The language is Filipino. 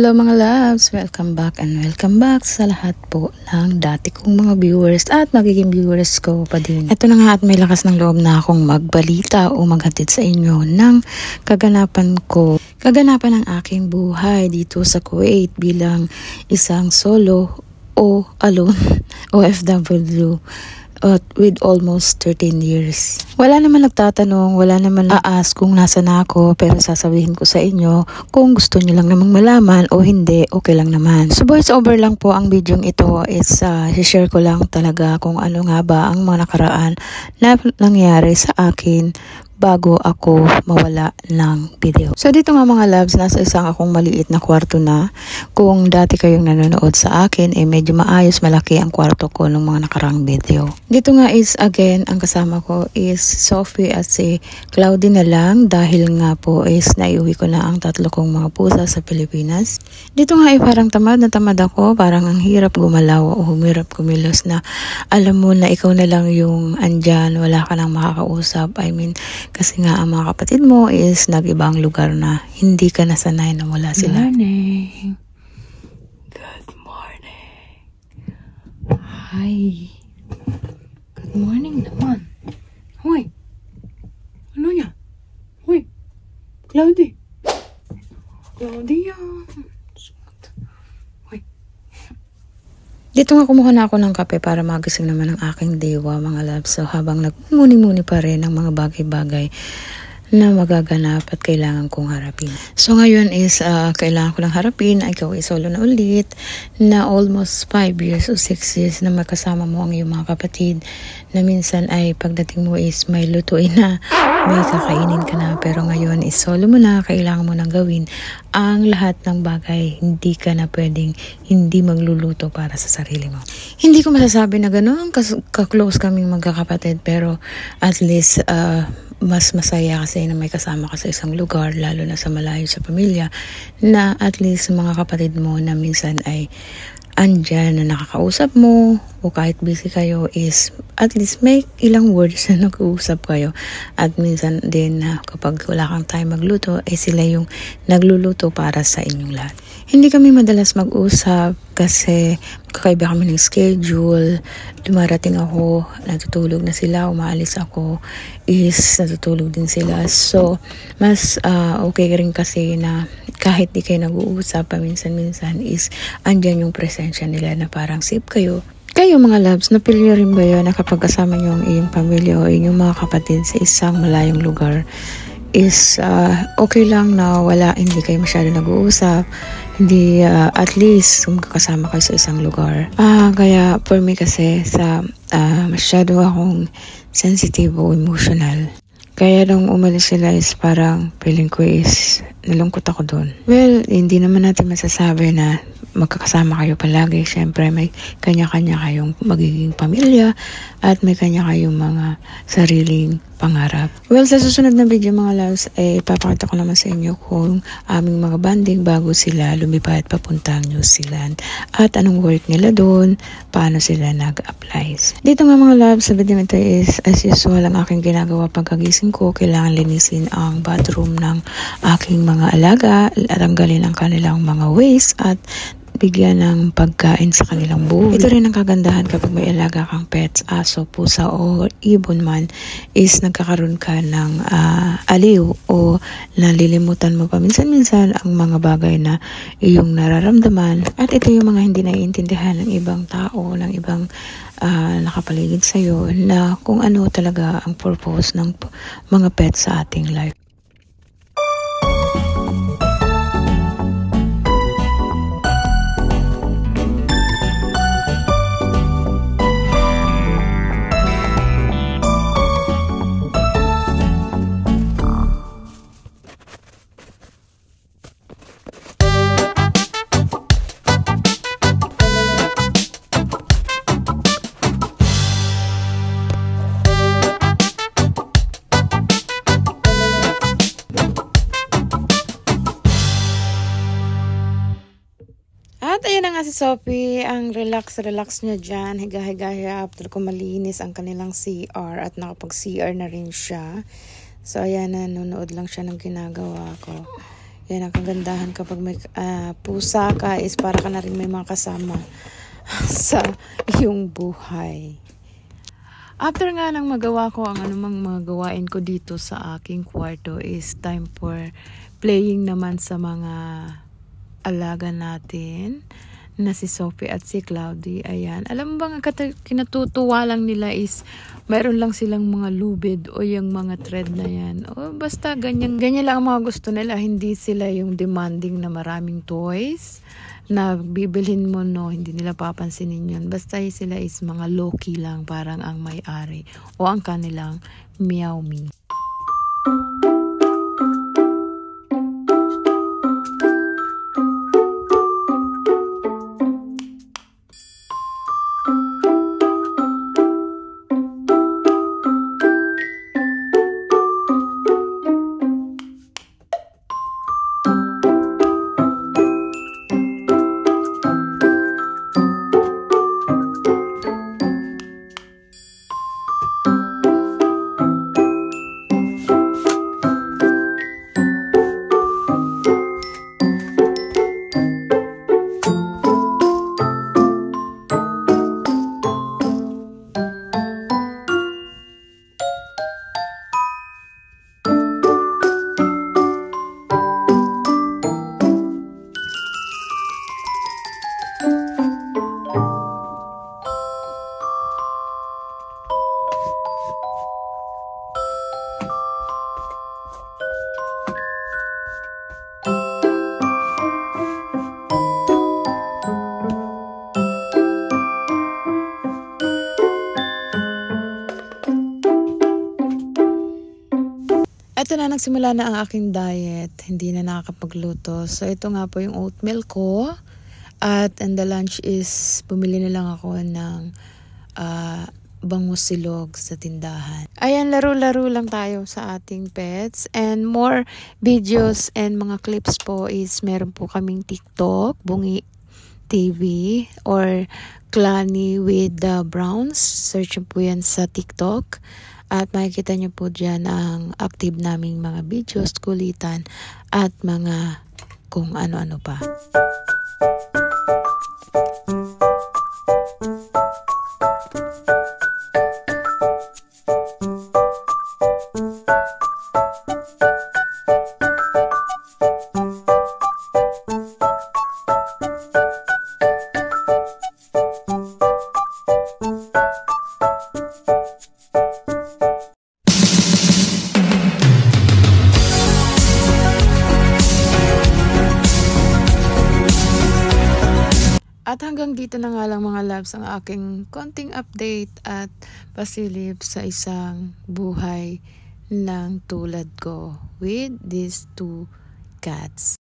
Hello mga loves! Welcome back sa lahat po ng dati kong mga viewers at magiging viewers ko pa din. Ito na nga at may lakas ng loob na akong magbalita o maghatid sa inyo ng kaganapan ng aking buhay dito sa Kuwait bilang isang solo o alone OFW. With almost 13 years. Wala naman nagtatanong, wala naman aas kung nasa na ako, pero sasabihin ko sa inyo kung gusto niyo lang namang malaman o hindi, okay lang naman. So voice over lang po ang video ito is share ko lang talaga kung ano nga ba ang mga nakaraan na nangyari sa akin bago ako mawala ng video. So dito nga mga loves, nasa isang akong maliit na kwarto na. Kung dati kayong nanonood sa akin, medyo maayos, malaki ang kwarto ko nung mga nakarang video. Dito nga is again, ang kasama ko is Sophie at si Cloudy na lang dahil nga po is naiuwi ko na ang tatlo kong mga pusa sa Pilipinas. Dito nga ay parang tamad na tamad ako, parang ang hirap gumalaw o humirap kumilos na alam mo na ikaw na lang yung andyan, wala ka nang makakausap. Kasi nga ang mga kapatid mo is nag-ibang lugar na, hindi ka nasanay na wala sila. Morning. Good morning. Hi. Good morning naman. Hoy. Ano niya? Hoy. Cloudy. Cloudy yan. Hoy. Dito nga kumuha na ako ng kape para magising naman ang aking diwa mga loves. So habang nagmuni-muni pa rin ng mga bagay-bagay na magaganap at kailangan kong harapin. So ngayon is kailangan ko lang harapin. Ikaw ay solo na ulit na almost 5 years o 6 years na magkasama mo ang iyong mga kapatid na minsan ay pagdating mo is may lutuin na, may kakainin ka na, pero ngayon is solo mo na, kailangan mo nang gawin ang lahat ng bagay. Hindi ka na pwedeng hindi magluluto para sa sarili mo. Hindi ko masasabi na gano'n ka-close kaming magkakapatid, pero at least mas masaya kasi na may kasama ka sa isang lugar, lalo na sa malayo sa pamilya, na at least mga kapatid mo na minsan ay andyan na nakakausap mo, o kahit busy kayo is at least may ilang words na nag-uusap kayo. At minsan din na kapag wala kang time magluto, sila yung nagluluto para sa inyong lahat. Hindi kami madalas mag-usap kasi kakaiba kami ng schedule. Dumarating ako, natutulog na sila, umaalis ako, is natutulog din sila. So, mas okay rin kasi na kahit di kayo nag-uusap paminsan-minsan is andyan yung presensya nila na parang safe kayo. Kayo mga loves, napili rin ba yun na kapag kasama nyo ang iyong pamilya o inyong mga kapatid sa isang malayong lugar is okay lang na hindi kayo masyado nag-uusap, hindi at least kasama kayo sa isang lugar. Kaya for me kasi masyado akong sensitive o emotional. Kaya nung umalis sila is parang feeling ko is nalungkot ako doon. Well, hindi naman natin masasabi na magkakasama kayo palagi. Siyempre, may kanya-kanya kayong magiging pamilya at may kanya kayong mga sariling pangarap. Well, sa susunod na video mga loves, ipapakita ko naman sa inyo kung aming mga banding bago sila lumipat papuntang New Zealand at anong work nila doon, paano sila nag-apply. Dito nga mga loves, sa video ito is as usual ang aking ginagawa pagkagising ko. Kailangan linisin ang bathroom ng aking mga alaga, tanggalin ang kanilang mga waste at bigyan ng pagkain sa kanilang buo. Ito rin ang kagandahan kapag may alaga kang pets, aso, pusa o ibon man, is nagkakaroon ka ng aliw o nalilimutan mo paminsan-minsan ang mga bagay na iyong nararamdaman. At ito yung mga hindi naiintindihan ng ibang tao, ng ibang nakapaligid sa'yo, na kung ano talaga ang purpose ng mga pets sa ating life. At ayan na nga si Sophie, ang relax niya dyan, higa-higa siya after ko malinis ang kanilang CR at nakapag-CR na rin siya. So ayan, nanonood lang siya ng ginagawa ko. Yan ang kagandahan kapag may pusa ka is para ka na rin may mga kasama sa iyong buhay. After nga nang magawa ko ang anumang mga gawain ko dito sa aking kwarto is time for playing naman sa mga alaga natin na si Sophie at si Cloudy. Ayan. Alam mo ba, kinatutuwa lang nila is mayroon lang silang mga lubid o yung mga thread na yan. O basta ganyan lang ang mga gusto nila. Hindi sila yung demanding na maraming toys na bibilhin mo, no, hindi nila papansinin yun. Basta sila is mga low-key lang, parang ang may-ari o ang kanilang meow me. Ito na, nagsimula na ang aking diet. Hindi na nakakapagluto. So, ito nga po yung oatmeal ko. At and the lunch is, bumili na lang ako ng bangus silog sa tindahan. Ayan, laro-laro lang tayo sa ating pets. And more videos and mga clips po is meron po kaming TikTok, Bungi TV, or Clanny with the Browns. Search po yan sa TikTok. At makikita nyo po dyan ang active naming mga videos, kulitan, at mga kung ano-ano pa. At hanggang dito na nga lang mga loves ang aking konting update at pasilip sa isang buhay ng tulad ko with these two cats.